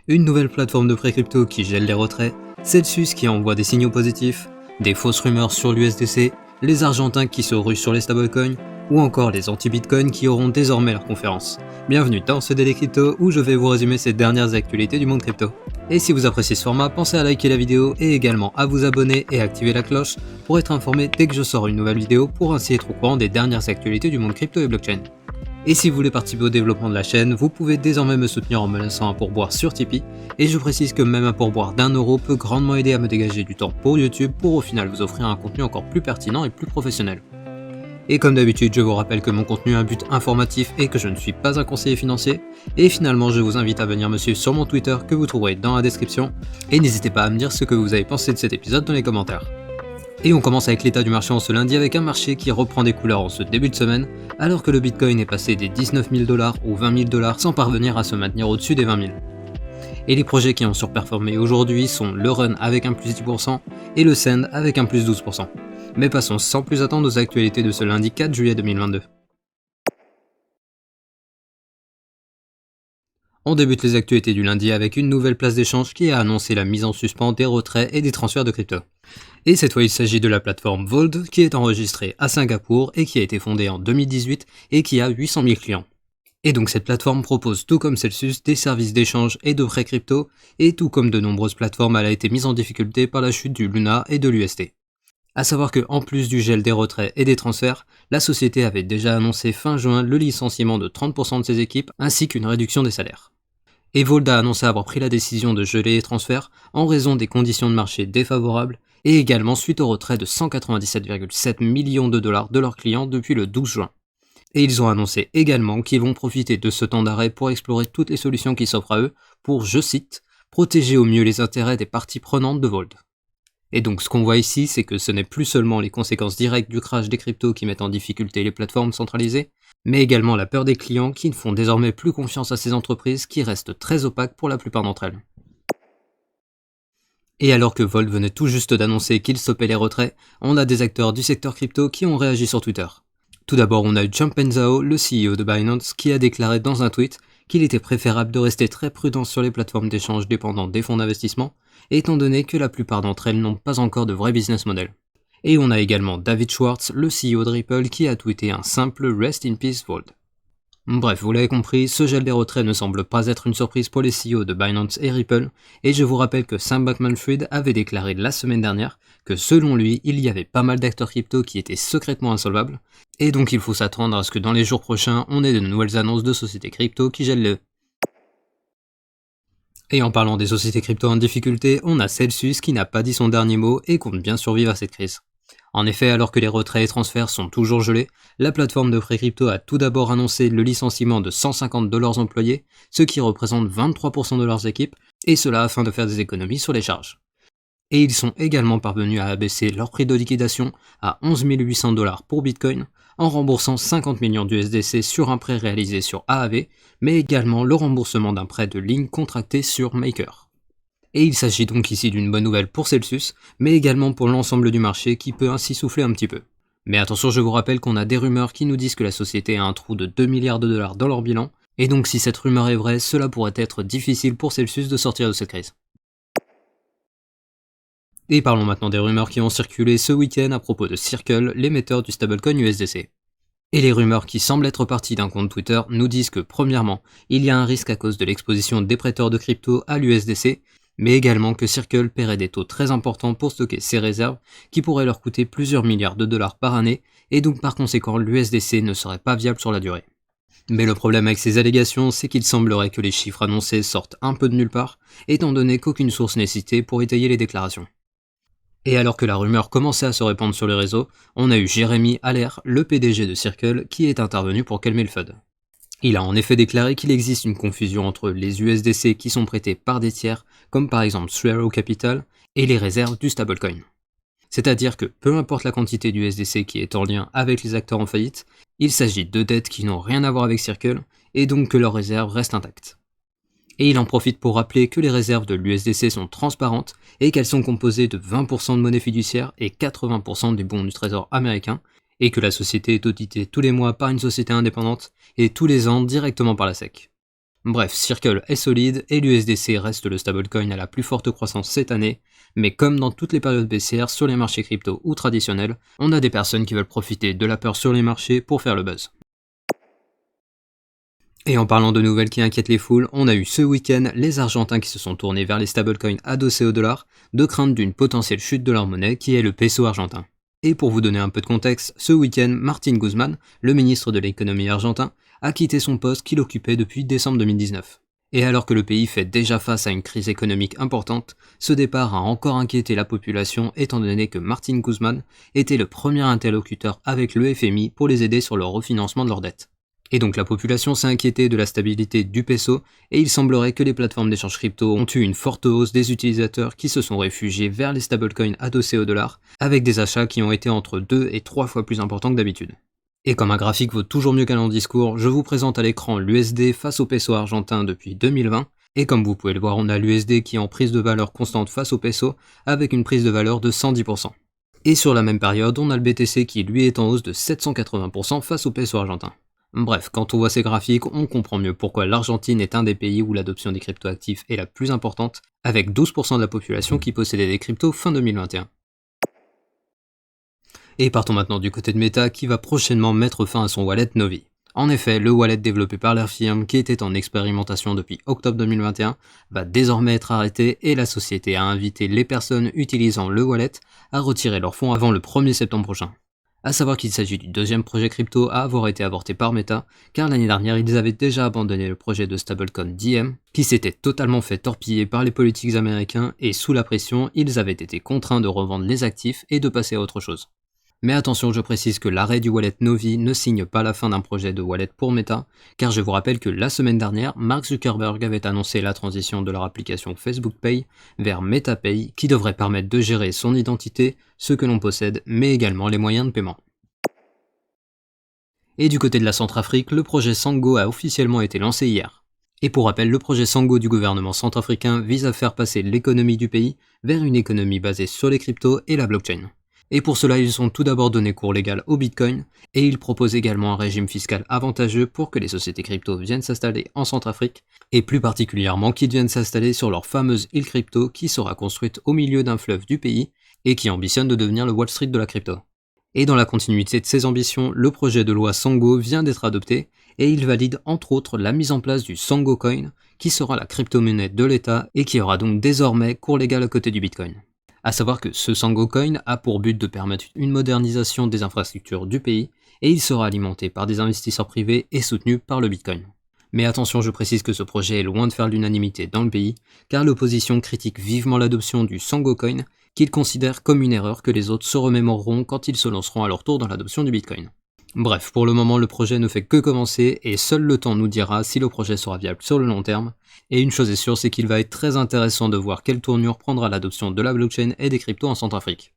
une nouvelle plateforme de prêt crypto qui gèle les retraits, Celsius qui envoie des signaux positifs, des fausses rumeurs sur l'USDC, les Argentins qui se ruent sur les stablecoins, ou encore les anti-Bitcoin qui auront désormais leur conférence. Bienvenue dans ce Daily Crypto où je vais vous résumer ces dernières actualités du monde crypto. Et si vous appréciez ce format, pensez à liker la vidéo et également à vous abonner et activer la cloche pour être informé dès que je sors une nouvelle vidéo pour ainsi être au courant des dernières actualités du monde crypto et blockchain. Et si vous voulez participer au développement de la chaîne, vous pouvez désormais me soutenir en me laissant un pourboire sur Tipeee, et je précise que même un pourboire d'1€ peut grandement aider à me dégager du temps pour YouTube pour au final vous offrir un contenu encore plus pertinent et plus professionnel. Et comme d'habitude, je vous rappelle que mon contenu a un but informatif et que je ne suis pas un conseiller financier, et finalement je vous invite à venir me suivre sur mon Twitter que vous trouverez dans la description, et n'hésitez pas à me dire ce que vous avez pensé de cet épisode dans les commentaires. Et on commence avec l'état du marché en ce lundi avec un marché qui reprend des couleurs en ce début de semaine, alors que le Bitcoin est passé des 19 000 $ aux 20 000 $ sans parvenir à se maintenir au-dessus des 20 000. Et les projets qui ont surperformé aujourd'hui sont le Run avec un plus 10% et le Send avec un plus 12%. Mais passons sans plus attendre aux actualités de ce lundi 4 juillet 2022. On débute les actualités du lundi avec une nouvelle place d'échange qui a annoncé la mise en suspens des retraits et des transferts de crypto. Et cette fois il s'agit de la plateforme Vold qui est enregistrée à Singapour et qui a été fondée en 2018 et qui a 800 000 clients. Et donc cette plateforme propose tout comme Celsius des services d'échange et de prêt crypto et tout comme de nombreuses plateformes elle a été mise en difficulté par la chute du Luna et de l'UST. A savoir que en plus du gel des retraits et des transferts, la société avait déjà annoncé fin juin le licenciement de 30% de ses équipes ainsi qu'une réduction des salaires. Et Vold a annoncé avoir pris la décision de geler les transferts en raison des conditions de marché défavorables et également suite au retrait de 197,7 millions de dollars de leurs clients depuis le 12 juin. Et ils ont annoncé également qu'ils vont profiter de ce temps d'arrêt pour explorer toutes les solutions qui s'offrent à eux pour, je cite, protéger au mieux les intérêts des parties prenantes de Vold. Et donc ce qu'on voit ici, c'est que ce n'est plus seulement les conséquences directes du crash des cryptos qui mettent en difficulté les plateformes centralisées, mais également la peur des clients qui ne font désormais plus confiance à ces entreprises qui restent très opaques pour la plupart d'entre elles. Et alors que Vold venait tout juste d'annoncer qu'il stoppait les retraits, on a des acteurs du secteur crypto qui ont réagi sur Twitter. Tout d'abord on a eu Changpeng Zhao, le CEO de Binance, qui a déclaré dans un tweet qu'il était préférable de rester très prudent sur les plateformes d'échange dépendantes des fonds d'investissement, étant donné que la plupart d'entre elles n'ont pas encore de vrai business model. Et on a également David Schwartz, le CEO de Ripple, qui a tweeté un simple Rest in Peace Vold. Bref, vous l'avez compris, ce gel des retraits ne semble pas être une surprise pour les CEO de Binance et Ripple, et je vous rappelle que Sam Bankman-Fried avait déclaré la semaine dernière que selon lui, il y avait pas mal d'acteurs crypto qui étaient secrètement insolvables, et donc il faut s'attendre à ce que dans les jours prochains, on ait de nouvelles annonces de sociétés crypto qui gèlent le. Et en parlant des sociétés crypto en difficulté, on a Celsius qui n'a pas dit son dernier mot et compte bien survivre à cette crise. En effet, alors que les retraits et transferts sont toujours gelés, la plateforme de prêt crypto a tout d'abord annoncé le licenciement de 150 de leurs employés, ce qui représente 23% de leurs équipes, et cela afin de faire des économies sur les charges. Et ils sont également parvenus à abaisser leur prix de liquidation à 11 800 $ pour Bitcoin, en remboursant 50 millions d'USDC sur un prêt réalisé sur AAV, mais également le remboursement d'un prêt de ligne contracté sur Maker. Et il s'agit donc ici d'une bonne nouvelle pour Celsius, mais également pour l'ensemble du marché qui peut ainsi souffler un petit peu. Mais attention, je vous rappelle qu'on a des rumeurs qui nous disent que la société a un trou de 2 milliards de dollars dans leur bilan, et donc si cette rumeur est vraie, cela pourrait être difficile pour Celsius de sortir de cette crise. Et parlons maintenant des rumeurs qui ont circulé ce week-end à propos de Circle, l'émetteur du stablecoin USDC. Et les rumeurs qui semblent être parties d'un compte Twitter nous disent que premièrement, il y a un risque à cause de l'exposition des prêteurs de crypto à l'USDC, mais également que Circle paierait des taux très importants pour stocker ses réserves qui pourraient leur coûter plusieurs milliards de dollars par année, et donc par conséquent l'USDC ne serait pas viable sur la durée. Mais le problème avec ces allégations, c'est qu'il semblerait que les chiffres annoncés sortent un peu de nulle part, étant donné qu'aucune source n'est citée pour étayer les déclarations. Et alors que la rumeur commençait à se répandre sur les réseaux, on a eu Jérémy Haller, le PDG de Circle, qui est intervenu pour calmer le FUD. Il a en effet déclaré qu'il existe une confusion entre les USDC qui sont prêtés par des tiers, comme par exemple Three Arrows Capital, et les réserves du stablecoin. C'est-à-dire que peu importe la quantité d'USDC qui est en lien avec les acteurs en faillite, il s'agit de dettes qui n'ont rien à voir avec Circle, et donc que leurs réserves restent intactes. Et il en profite pour rappeler que les réserves de l'USDC sont transparentes et qu'elles sont composées de 20% de monnaie fiduciaire et 80% des bons du trésor américain, et que la société est auditée tous les mois par une société indépendante et tous les ans directement par la SEC. Bref, Circle est solide et l'USDC reste le stablecoin à la plus forte croissance cette année, mais comme dans toutes les périodes baissières sur les marchés crypto ou traditionnels, on a des personnes qui veulent profiter de la peur sur les marchés pour faire le buzz. Et en parlant de nouvelles qui inquiètent les foules, on a eu ce week-end les Argentins qui se sont tournés vers les stablecoins adossés au dollar, de crainte d'une potentielle chute de leur monnaie qui est le peso argentin. Et pour vous donner un peu de contexte, ce week-end, Martín Guzmán, le ministre de l'économie argentin, a quitté son poste qu'il occupait depuis décembre 2019. Et alors que le pays fait déjà face à une crise économique importante, ce départ a encore inquiété la population étant donné que Martín Guzmán était le premier interlocuteur avec le FMI pour les aider sur le refinancement de leurs dettes. Et donc la population s'est inquiétée de la stabilité du peso et il semblerait que les plateformes d'échange crypto ont eu une forte hausse des utilisateurs qui se sont réfugiés vers les stablecoins adossés au dollar avec des achats qui ont été entre 2 et 3 fois plus importants que d'habitude. Et comme un graphique vaut toujours mieux qu'un long discours, je vous présente à l'écran l'USD face au peso argentin depuis 2020 et comme vous pouvez le voir on a l'USD qui est en prise de valeur constante face au peso avec une prise de valeur de 110%. Et sur la même période on a le BTC qui lui est en hausse de 780% face au peso argentin. Bref, quand on voit ces graphiques, on comprend mieux pourquoi l'Argentine est un des pays où l'adoption des cryptoactifs est la plus importante, avec 12% de la population qui possédait des cryptos fin 2021. Et partons maintenant du côté de Meta qui va prochainement mettre fin à son wallet Novi. En effet, le wallet développé par la firme qui était en expérimentation depuis octobre 2021 va désormais être arrêté et la société a invité les personnes utilisant le wallet à retirer leurs fonds avant le 1er septembre prochain. A savoir qu'il s'agit du deuxième projet crypto à avoir été avorté par Meta, car l'année dernière ils avaient déjà abandonné le projet de stablecoin Diem, qui s'était totalement fait torpiller par les politiques américains et sous la pression, ils avaient été contraints de revendre les actifs et de passer à autre chose. Mais attention, je précise que l'arrêt du wallet Novi ne signe pas la fin d'un projet de wallet pour Meta, car je vous rappelle que la semaine dernière, Mark Zuckerberg avait annoncé la transition de leur application Facebook Pay vers MetaPay, qui devrait permettre de gérer son identité, ce que l'on possède, mais également les moyens de paiement. Et du côté de la Centrafrique, le projet Sango a officiellement été lancé hier. Et pour rappel, le projet Sango du gouvernement centrafricain vise à faire passer l'économie du pays vers une économie basée sur les cryptos et la blockchain. Et pour cela, ils ont tout d'abord donné cours légal au Bitcoin, et ils proposent également un régime fiscal avantageux pour que les sociétés crypto viennent s'installer en Centrafrique, et plus particulièrement qu'ils viennent s'installer sur leur fameuse île crypto qui sera construite au milieu d'un fleuve du pays, et qui ambitionne de devenir le Wall Street de la crypto. Et dans la continuité de ces ambitions, le projet de loi Sango vient d'être adopté, et il valide entre autres la mise en place du Sango Coin, qui sera la crypto-monnaie de l'État, et qui aura donc désormais cours légal à côté du Bitcoin. A savoir que ce Sango Coin a pour but de permettre une modernisation des infrastructures du pays et il sera alimenté par des investisseurs privés et soutenu par le Bitcoin. Mais attention, je précise que ce projet est loin de faire l'unanimité dans le pays, car l'opposition critique vivement l'adoption du Sango Coin, qu'ils considèrent comme une erreur que les autres se remémoreront quand ils se lanceront à leur tour dans l'adoption du Bitcoin. Bref, pour le moment le projet ne fait que commencer et seul le temps nous dira si le projet sera viable sur le long terme, et une chose est sûre c'est qu'il va être très intéressant de voir quelle tournure prendra l'adoption de la blockchain et des cryptos en Centrafrique.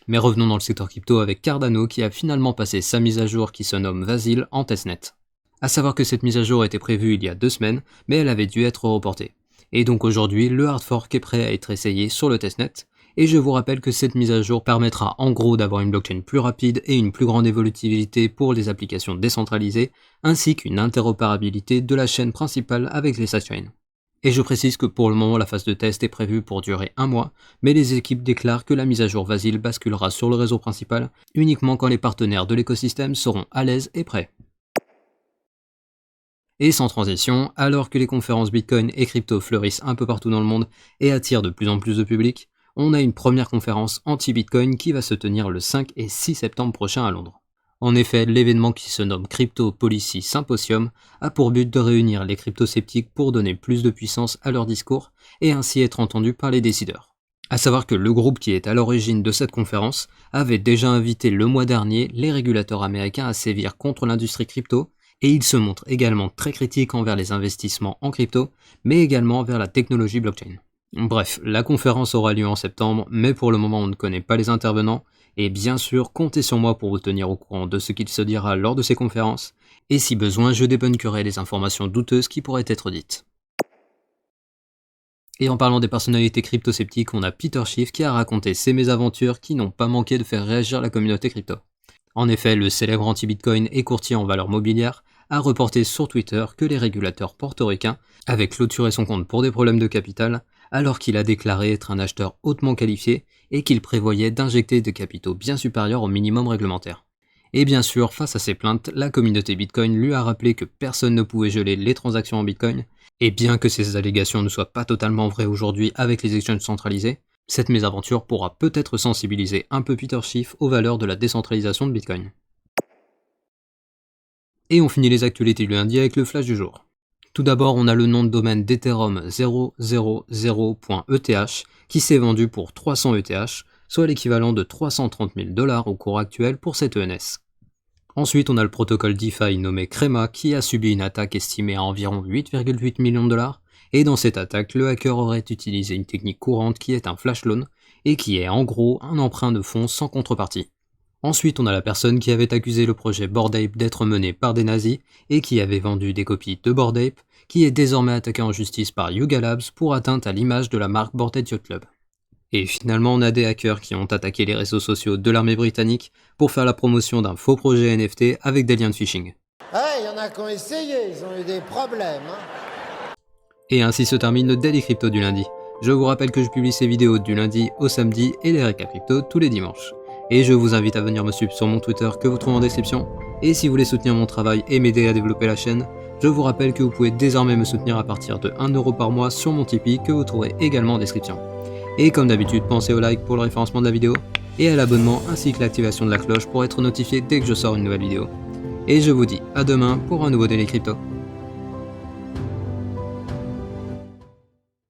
Mais revenons dans le secteur crypto avec Cardano qui a finalement passé sa mise à jour qui se nomme Vasil en testnet. A savoir que cette mise à jour était prévue il y a 2 semaines, mais elle avait dû être reportée. Et donc aujourd'hui, le hard fork est prêt à être essayé sur le testnet, et je vous rappelle que cette mise à jour permettra en gros d'avoir une blockchain plus rapide et une plus grande évolutivité pour les applications décentralisées, ainsi qu'une interopérabilité de la chaîne principale avec les sidechains. Et je précise que pour le moment la phase de test est prévue pour durer 1 mois, mais les équipes déclarent que la mise à jour Vasil basculera sur le réseau principal uniquement quand les partenaires de l'écosystème seront à l'aise et prêts. Et sans transition, alors que les conférences Bitcoin et crypto fleurissent un peu partout dans le monde et attirent de plus en plus de public, on a une première conférence anti-Bitcoin qui va se tenir le 5 et 6 septembre prochain à Londres. En effet, l'événement qui se nomme Crypto Policy Symposium a pour but de réunir les crypto-sceptiques pour donner plus de puissance à leur discours et ainsi être entendus par les décideurs. A savoir que le groupe qui est à l'origine de cette conférence avait déjà invité le mois dernier les régulateurs américains à sévir contre l'industrie crypto et il se montre également très critique envers les investissements en crypto, mais également vers la technologie blockchain. Bref, la conférence aura lieu en septembre, mais pour le moment on ne connaît pas les intervenants, et bien sûr, comptez sur moi pour vous tenir au courant de ce qu'il se dira lors de ces conférences, et si besoin, je débunkerai les informations douteuses qui pourraient être dites. Et en parlant des personnalités crypto-sceptiques, on a Peter Schiff qui a raconté ses mésaventures qui n'ont pas manqué de faire réagir la communauté crypto. En effet, le célèbre anti-Bitcoin et courtier en valeurs mobilières a reporté sur Twitter que les régulateurs portoricains avaient clôturé son compte pour des problèmes de capital, alors qu'il a déclaré être un acheteur hautement qualifié et qu'il prévoyait d'injecter des capitaux bien supérieurs au minimum réglementaire. Et bien sûr, face à ces plaintes, la communauté Bitcoin lui a rappelé que personne ne pouvait geler les transactions en Bitcoin, et bien que ces allégations ne soient pas totalement vraies aujourd'hui avec les exchanges centralisés, cette mésaventure pourra peut-être sensibiliser un peu Peter Schiff aux valeurs de la décentralisation de Bitcoin. Et on finit les actualités du lundi avec le flash du jour. Tout d'abord, on a le nom de domaine d'Ethereum 000.eth qui s'est vendu pour 300 ETH, soit l'équivalent de 330 000 $ au cours actuel pour cette ENS. Ensuite, on a le protocole DeFi nommé Crema qui a subi une attaque estimée à environ 8,8 millions de $, et dans cette attaque, le hacker aurait utilisé une technique courante qui est un flash loan, et qui est en gros un emprunt de fonds sans contrepartie. Ensuite, on a la personne qui avait accusé le projet Bored Ape d'être mené par des nazis et qui avait vendu des copies de Bored Ape, qui est désormais attaqué en justice par Yuga Labs pour atteinte à l'image de la marque Bored Ape Yacht Club. Et finalement, on a des hackers qui ont attaqué les réseaux sociaux de l'armée britannique pour faire la promotion d'un faux projet NFT avec des liens de phishing. Il y en a qui ont essayé, ils ont eu des problèmes. Et ainsi se termine le Daily Crypto du lundi. Je vous rappelle que je publie ces vidéos du lundi au samedi et les récaps crypto tous les dimanches. Et je vous invite à venir me suivre sur mon Twitter que vous trouvez en description. Et si vous voulez soutenir mon travail et m'aider à développer la chaîne, je vous rappelle que vous pouvez désormais me soutenir à partir de 1 € par mois sur mon Tipeee que vous trouverez également en description. Et comme d'habitude, pensez au like pour le référencement de la vidéo et à l'abonnement ainsi que l'activation de la cloche pour être notifié dès que je sors une nouvelle vidéo. Et je vous dis à demain pour un nouveau Daily Crypto.